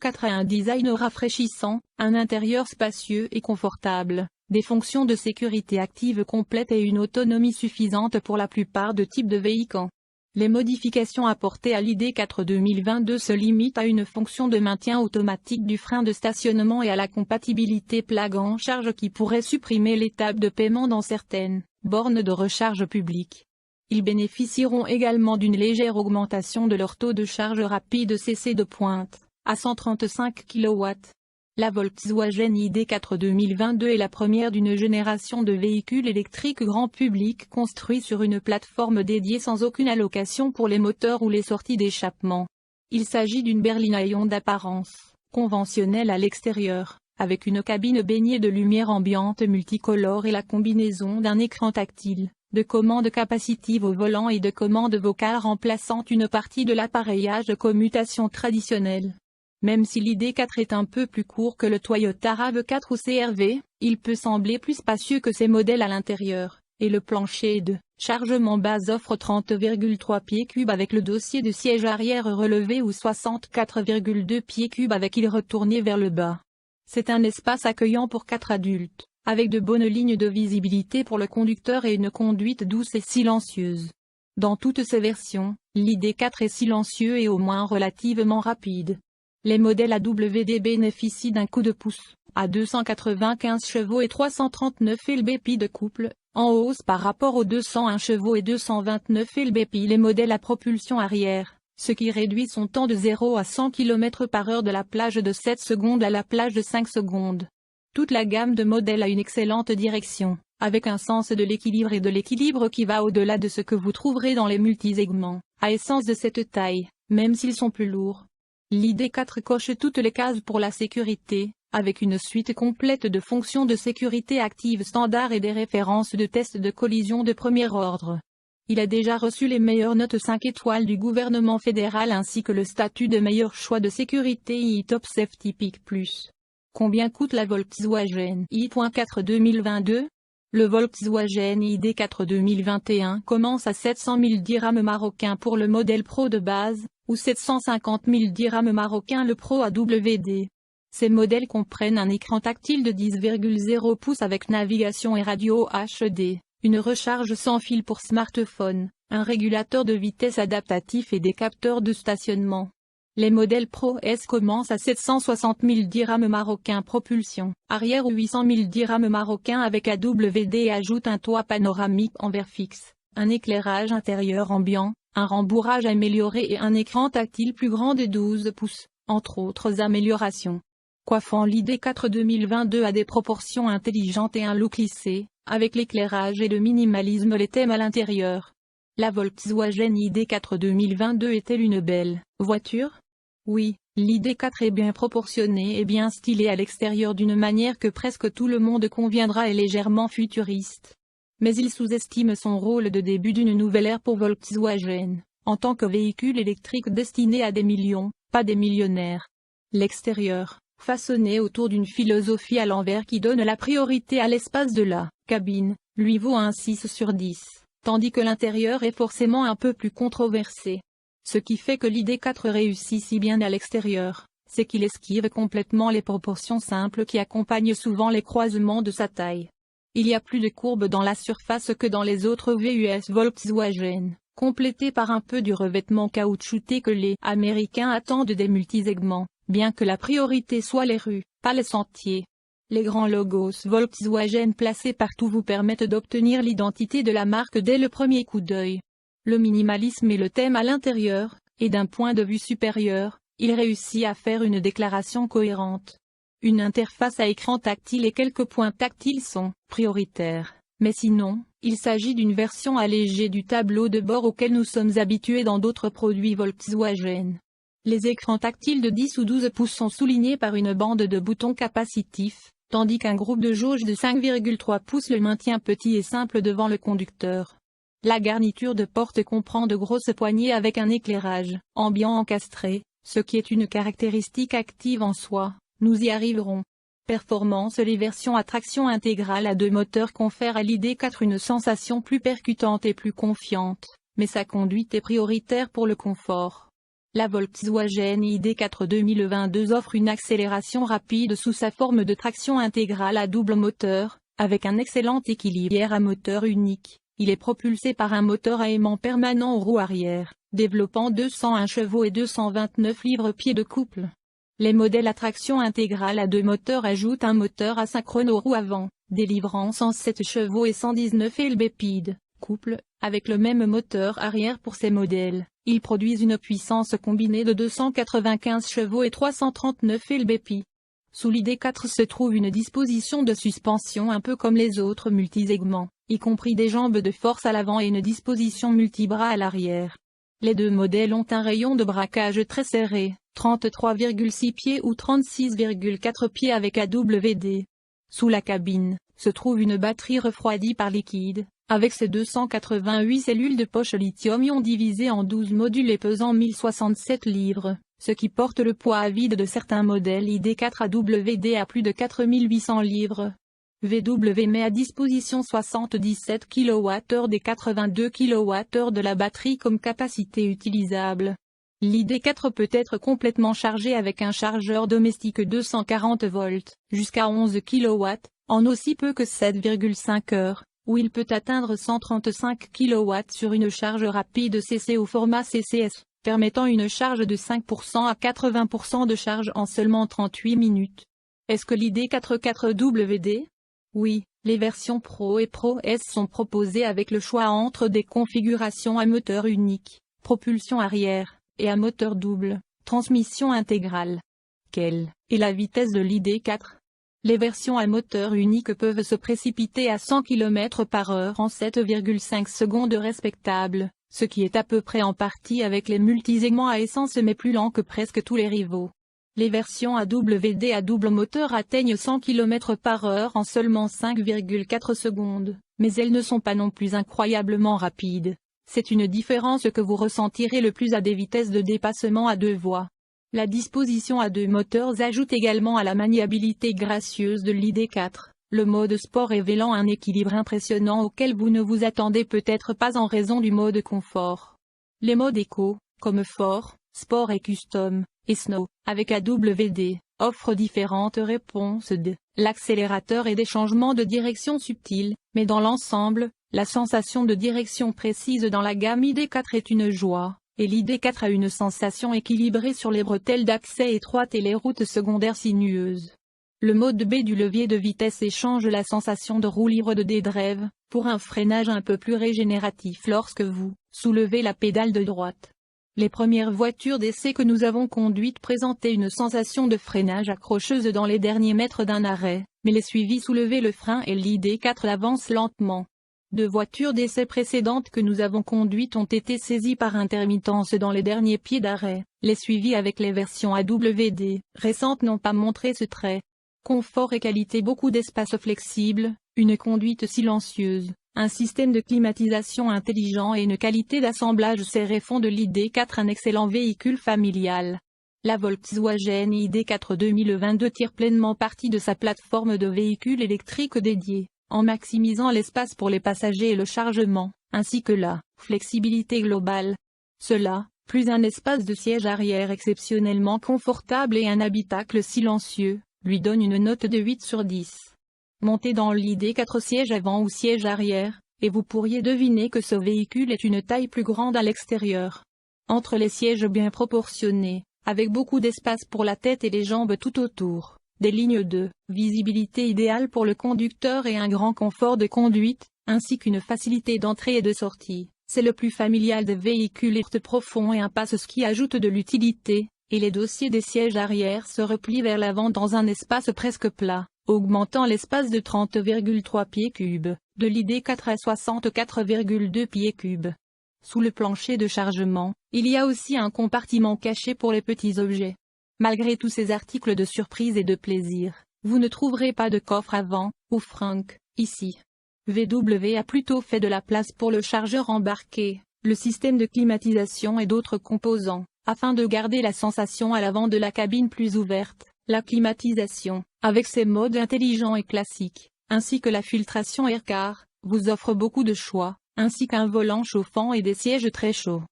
l'ID4 a un design rafraîchissant, un intérieur spacieux et confortable, des fonctions de sécurité active complètes et une autonomie suffisante pour la plupart de types de véhicules. Les modifications apportées à l'ID4 2022 se limitent à une fonction de maintien automatique du frein de stationnement et à la compatibilité plug en charge qui pourrait supprimer l'étape de paiement dans certaines bornes de recharge publiques. Ils bénéficieront également d'une légère augmentation de leur taux de charge rapide CC de pointe, à 135 kW. La Volkswagen ID4 2022 est la première d'une génération de véhicules électriques grand public construits sur une plateforme dédiée sans aucune allocation pour les moteurs ou les sorties d'échappement. Il s'agit d'une berline à ion d'apparence conventionnelle à l'extérieur, avec une cabine baignée de lumière ambiante multicolore et la combinaison d'un écran tactile, de commandes capacitives au volant et de commandes vocales remplaçant une partie de l'appareillage de commutation traditionnel. Même si l'ID4 est un peu plus court que le Toyota RAV4 ou CR-V, il peut sembler plus spacieux que ses modèles à l'intérieur, et le plancher de chargement base offre 30,3 pieds cubes avec le dossier de siège arrière relevé ou 64,2 pieds cubes avec il retourné vers le bas. C'est un espace accueillant pour 4 adultes, avec de bonnes lignes de visibilité pour le conducteur et une conduite douce et silencieuse. Dans toutes ses versions, l'ID4 est silencieux et au moins relativement rapide. Les modèles AWD bénéficient d'un coup de pouce, à 295 chevaux et 339 lb-ps de couple, en hausse par rapport aux 201 chevaux et 229 lb-ps les modèles à propulsion arrière, ce qui réduit son temps de 0 à 100 km/h de la plage de 7 secondes à la plage de 5 secondes. Toute la gamme de modèles a une excellente direction, avec un sens de l'équilibre et de l'équilibre qui va au-delà de ce que vous trouverez dans les multisegments, à essence de cette taille, même s'ils sont plus lourds. L'ID4 coche toutes les cases pour la sécurité, avec une suite complète de fonctions de sécurité active standard et des références de tests de collision de premier ordre. Il a déjà reçu les meilleures notes 5 étoiles du gouvernement fédéral ainsi que le statut de meilleur choix de sécurité e-Top Safety Pick+. Combien coûte la Volkswagen ID.4 2022 ? Le Volkswagen ID4 2021 commence à 700 000 dirhams marocains pour le modèle Pro de base, ou 750 000 dirhams marocains le Pro AWD. Ces modèles comprennent un écran tactile de 10,0 pouces avec navigation et radio HD, une recharge sans fil pour smartphone, un régulateur de vitesse adaptatif et des capteurs de stationnement. Les modèles Pro S commencent à 760 000 dirhams marocains propulsion arrière ou 800 000 dirhams marocains avec AWD et ajoutent un toit panoramique en verre fixe, un éclairage intérieur ambiant, un rembourrage amélioré et un écran tactile plus grand de 12 pouces, entre autres améliorations. Coiffant l'ID4 2022 a des proportions intelligentes et un look lissé, avec l'éclairage et le minimalisme les thèmes à l'intérieur. La Volkswagen ID4 2022 est-elle une belle voiture ? Oui, l'ID4 est bien proportionnée et bien stylée à l'extérieur d'une manière que presque tout le monde conviendra et légèrement futuriste. Mais il sous-estime son rôle de début d'une nouvelle ère pour Volkswagen, en tant que véhicule électrique destiné à des millions, pas des millionnaires. L'extérieur, façonné autour d'une philosophie à l'envers qui donne la priorité à l'espace de la cabine, lui vaut un 6 sur 10, tandis que l'intérieur est forcément un peu plus controversé. Ce qui fait que l'ID4 réussit si bien à l'extérieur, c'est qu'il esquive complètement les proportions simples qui accompagnent souvent les croisements de sa taille. Il y a plus de courbes dans la surface que dans les autres VUS Volkswagen, complété par un peu du revêtement caoutchouté que les Américains attendent des multisegments, bien que la priorité soit les rues, pas les sentiers. Les grands logos Volkswagen placés partout vous permettent d'obtenir l'identité de la marque dès le premier coup d'œil. Le minimalisme est le thème à l'intérieur, et d'un point de vue supérieur, il réussit à faire une déclaration cohérente. Une interface à écran tactile et quelques points tactiles sont prioritaires, mais sinon, il s'agit d'une version allégée du tableau de bord auquel nous sommes habitués dans d'autres produits Volkswagen. Les écrans tactiles de 10 ou 12 pouces sont soulignés par une bande de boutons capacitifs, tandis qu'un groupe de jauge de 5,3 pouces le maintient petit et simple devant le conducteur. La garniture de porte comprend de grosses poignées avec un éclairage ambiant encastré, ce qui est une caractéristique active en soi, nous y arriverons. Performance. Les versions à traction intégrale à 2 moteurs confèrent à l'ID4 une sensation plus percutante et plus confiante, mais sa conduite est prioritaire pour le confort. La Volkswagen ID4 2022 offre une accélération rapide sous sa forme de traction intégrale à double moteur, avec un excellent équilibre à moteur unique. Il est propulsé par un moteur à aimant permanent aux roues arrière, développant 201 chevaux et 229 livres-pieds de couple. Les modèles à traction intégrale à deux moteurs ajoutent un moteur asynchrone aux roues avant, délivrant 107 chevaux et 119 lb-pied, couple, avec le même moteur arrière pour ces modèles. Ils produisent une puissance combinée de 295 chevaux et 339 lb-pied. Sous l'ID4 se trouve une disposition de suspension un peu comme les autres multisegments, y compris des jambes de force à l'avant et une disposition multibras à l'arrière. Les deux modèles ont un rayon de braquage très serré, 33,6 pieds ou 36,4 pieds avec AWD. Sous la cabine, se trouve une batterie refroidie par liquide, avec ses 288 cellules de poche lithium-ion divisées en 12 modules et pesant 1067 livres, ce qui porte le poids à vide de certains modèles ID4 AWD à plus de 4800 livres. VW met à disposition 77 kWh des 82 kWh de la batterie comme capacité utilisable. L'ID4 peut être complètement chargé avec un chargeur domestique 240 volts, jusqu'à 11 kW, en aussi peu que 7,5 heures, où il peut atteindre 135 kW sur une charge rapide CC au format CCS, permettant une charge de 5% à 80% de charge en seulement 38 minutes. Est-ce que l'ID4 4WD ? Oui, les versions Pro et Pro S sont proposées avec le choix entre des configurations à moteur unique, propulsion arrière, et à moteur double, transmission intégrale. Quelle est la vitesse de l'ID4 ? Les versions à moteur unique peuvent se précipiter à 100 km/h en 7,5 secondes respectables, ce qui est à peu près en partie avec les multisegments à essence mais plus lent que presque tous les rivaux. Les versions AWD à double moteur atteignent 100 km/h en seulement 5,4 secondes, mais elles ne sont pas non plus incroyablement rapides. C'est une différence que vous ressentirez le plus à des vitesses de dépassement à deux voies. La disposition à deux moteurs ajoute également à la maniabilité gracieuse de l'ID4, le mode sport révélant un équilibre impressionnant auquel vous ne vous attendez peut-être pas en raison du mode confort. Les modes éco, comme Fort, Sport et Custom, et Snow, avec AWD, offrent différentes réponses de l'accélérateur et des changements de direction subtils, mais dans l'ensemble, la sensation de direction précise dans la gamme ID4 est une joie, et l'ID4 a une sensation équilibrée sur les bretelles d'accès étroites et les routes secondaires sinueuses. Le mode B du levier de vitesse échange la sensation de roue libre de D-Drive, pour un freinage un peu plus régénératif lorsque vous soulevez la pédale de droite. Les premières voitures d'essai que nous avons conduites présentaient une sensation de freinage accrocheuse dans les derniers mètres d'un arrêt, mais les suivis soulevaient le frein et l'ID4 avance lentement. Deux voitures d'essai précédentes que nous avons conduites ont été saisies par intermittence dans les derniers pieds d'arrêt. Les suivis avec les versions AWD récentes n'ont pas montré ce trait. Confort et qualité: beaucoup d'espace flexible, une conduite silencieuse, un système de climatisation intelligent et une qualité d'assemblage serré font de l'ID4 un excellent véhicule familial. La Volkswagen ID4 2022 tire pleinement parti de sa plateforme de véhicule électrique dédié, en maximisant l'espace pour les passagers et le chargement, ainsi que la flexibilité globale. Cela, plus un espace de siège arrière exceptionnellement confortable et un habitacle silencieux, lui donne une note de 8 sur 10. Montez dans l'ID4 siège avant ou siège arrière, et vous pourriez deviner que ce véhicule est une taille plus grande à l'extérieur. Entre les sièges bien proportionnés, avec beaucoup d'espace pour la tête et les jambes tout autour, des lignes de visibilité idéales pour le conducteur et un grand confort de conduite, ainsi qu'une facilité d'entrée et de sortie, c'est le plus familial des véhicules profond et un passe-ski ajoute de l'utilité, et les dossiers des sièges arrière se replient vers l'avant dans un espace presque plat, augmentant l'espace de 30,3 pieds cubes, de l'ID4 à 64,2 pieds cubes. Sous le plancher de chargement, il y a aussi un compartiment caché pour les petits objets. Malgré tous ces articles de surprise et de plaisir, vous ne trouverez pas de coffre avant, ou Frank, ici. VW a plutôt fait de la place pour le chargeur embarqué, le système de climatisation et d'autres composants, afin de garder la sensation à l'avant de la cabine plus ouverte. La climatisation, avec ses modes intelligents et classiques, ainsi que la filtration AirCar, vous offre beaucoup de choix, ainsi qu'un volant chauffant et des sièges très chauds.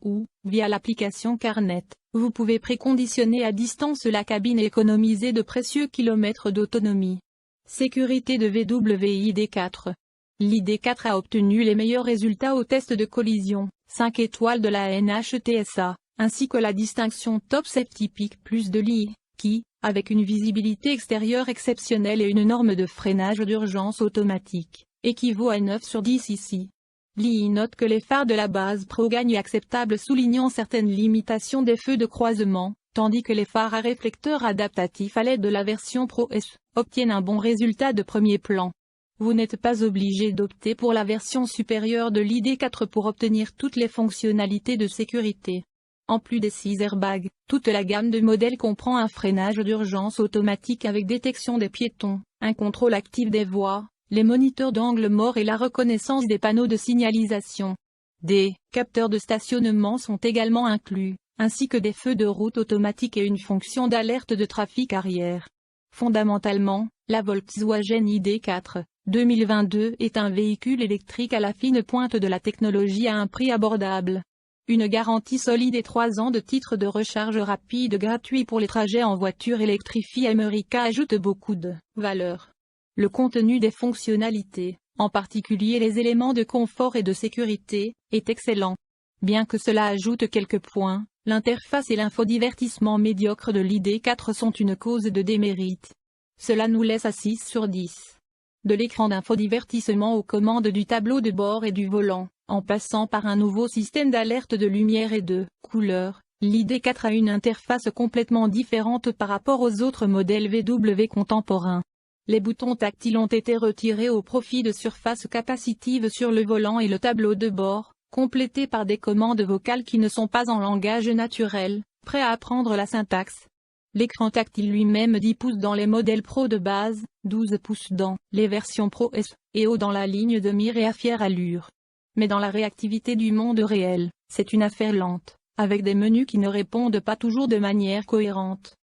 ou, via l'application CarNet, vous pouvez préconditionner à distance la cabine et économiser de précieux kilomètres d'autonomie. Sécurité de VW ID.4. L'ID.4 a obtenu les meilleurs résultats au test de collision, 5 étoiles de la NHTSA, ainsi que la distinction Top Safety Pick Plus de l'IE, qui, avec une visibilité extérieure exceptionnelle et une norme de freinage d'urgence automatique, équivaut à 9 sur 10 ici. L'IE note que les phares de la base Pro gagnent acceptable soulignant certaines limitations des feux de croisement, tandis que les phares à réflecteurs adaptatifs à l'aide de la version Pro S obtiennent un bon résultat de premier plan. Vous n'êtes pas obligé d'opter pour la version supérieure de l'ID.4 pour obtenir toutes les fonctionnalités de sécurité. En plus des 6 airbags, toute la gamme de modèles comprend un freinage d'urgence automatique avec détection des piétons, un contrôle actif des voies, les moniteurs d'angle mort et la reconnaissance des panneaux de signalisation. Des capteurs de stationnement sont également inclus, ainsi que des feux de route automatiques et une fonction d'alerte de trafic arrière. Fondamentalement, la Volkswagen ID.4 2022 est un véhicule électrique à la fine pointe de la technologie à un prix abordable. Une garantie solide et 3 ans de titre de recharge rapide gratuit pour les trajets en voiture électrifiée America ajoute beaucoup de valeur. Le contenu des fonctionnalités, en particulier les éléments de confort et de sécurité, est excellent. Bien que cela ajoute quelques points, l'interface et l'infodivertissement médiocre de l'ID.4 sont une cause de démérite. Cela nous laisse à 6 sur 10. De l'écran d'infodivertissement aux commandes du tableau de bord et du volant, en passant par un nouveau système d'alerte de lumière et de couleur, l'ID.4 a une interface complètement différente par rapport aux autres modèles VW contemporains. Les boutons tactiles ont été retirés au profit de surfaces capacitives sur le volant et le tableau de bord, complétés par des commandes vocales qui ne sont pas en langage naturel, prêts à apprendre la syntaxe. L'écran tactile lui-même 10 pouces dans les modèles Pro de base, 12 pouces dans les versions Pro S et haut dans la ligne de mire et à fière allure. Mais dans la réactivité du monde réel, c'est une affaire lente, avec des menus qui ne répondent pas toujours de manière cohérente.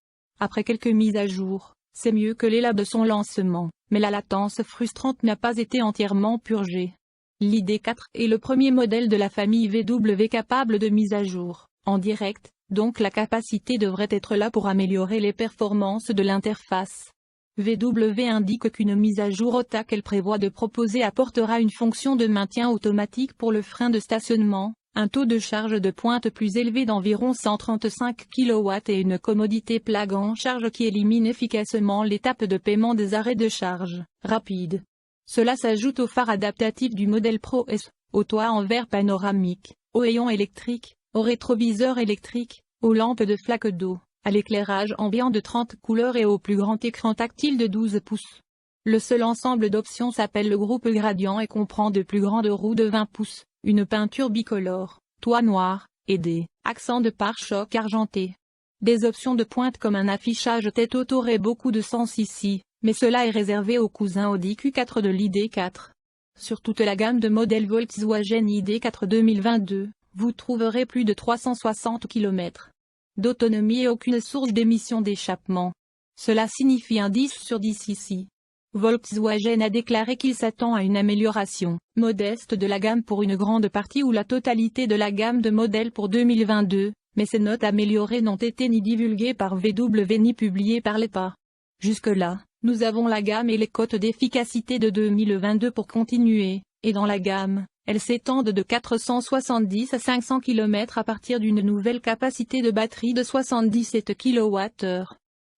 Après quelques mises à jour, c'est mieux que les labs de son lancement, mais la latence frustrante n'a pas été entièrement purgée. L'ID.4 est le premier modèle de la famille VW capable de mise à jour, en direct, donc la capacité devrait être là pour améliorer les performances de l'interface. VW indique qu'une mise à jour OTA qu'elle prévoit de proposer apportera une fonction de maintien automatique pour le frein de stationnement, un taux de charge de pointe plus élevé d'environ 135 kW et une commodité plug en charge qui élimine efficacement l'étape de paiement des arrêts de charge rapide. Cela s'ajoute au phare adaptatif du modèle Pro S, au toit en verre panoramique, au hayon électrique, au rétroviseur électrique, aux lampes de flaque d'eau, à l'éclairage ambiant de 30 couleurs et au plus grand écran tactile de 12 pouces. Le seul ensemble d'options s'appelle le groupe gradient et comprend de plus grandes roues de 20 pouces, une peinture bicolore, toit noir, et des accents de pare-chocs argentés. Des options de pointe comme un affichage tête haute auraient beaucoup de sens ici, mais cela est réservé aux cousins Audi Q4 de l'ID.4. Sur toute la gamme de modèles Volkswagen ID.4 2022, vous trouverez plus de 360 km d'autonomie et aucune source d'émission d'échappement. Cela signifie un 10 sur 10 ici. Volkswagen a déclaré qu'il s'attend à une amélioration modeste de la gamme pour une grande partie ou la totalité de la gamme de modèles pour 2022, mais ces notes améliorées n'ont été ni divulguées par VW ni publiées par l'EPA. Jusque-là, nous avons la gamme et les cotes d'efficacité de 2022 pour continuer, et dans la gamme, elles s'étendent de 470 à 500 km à partir d'une nouvelle capacité de batterie de 77 kWh.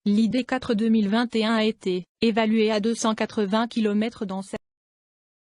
L'ID.4 2021 a été évalué à 280 km dans cette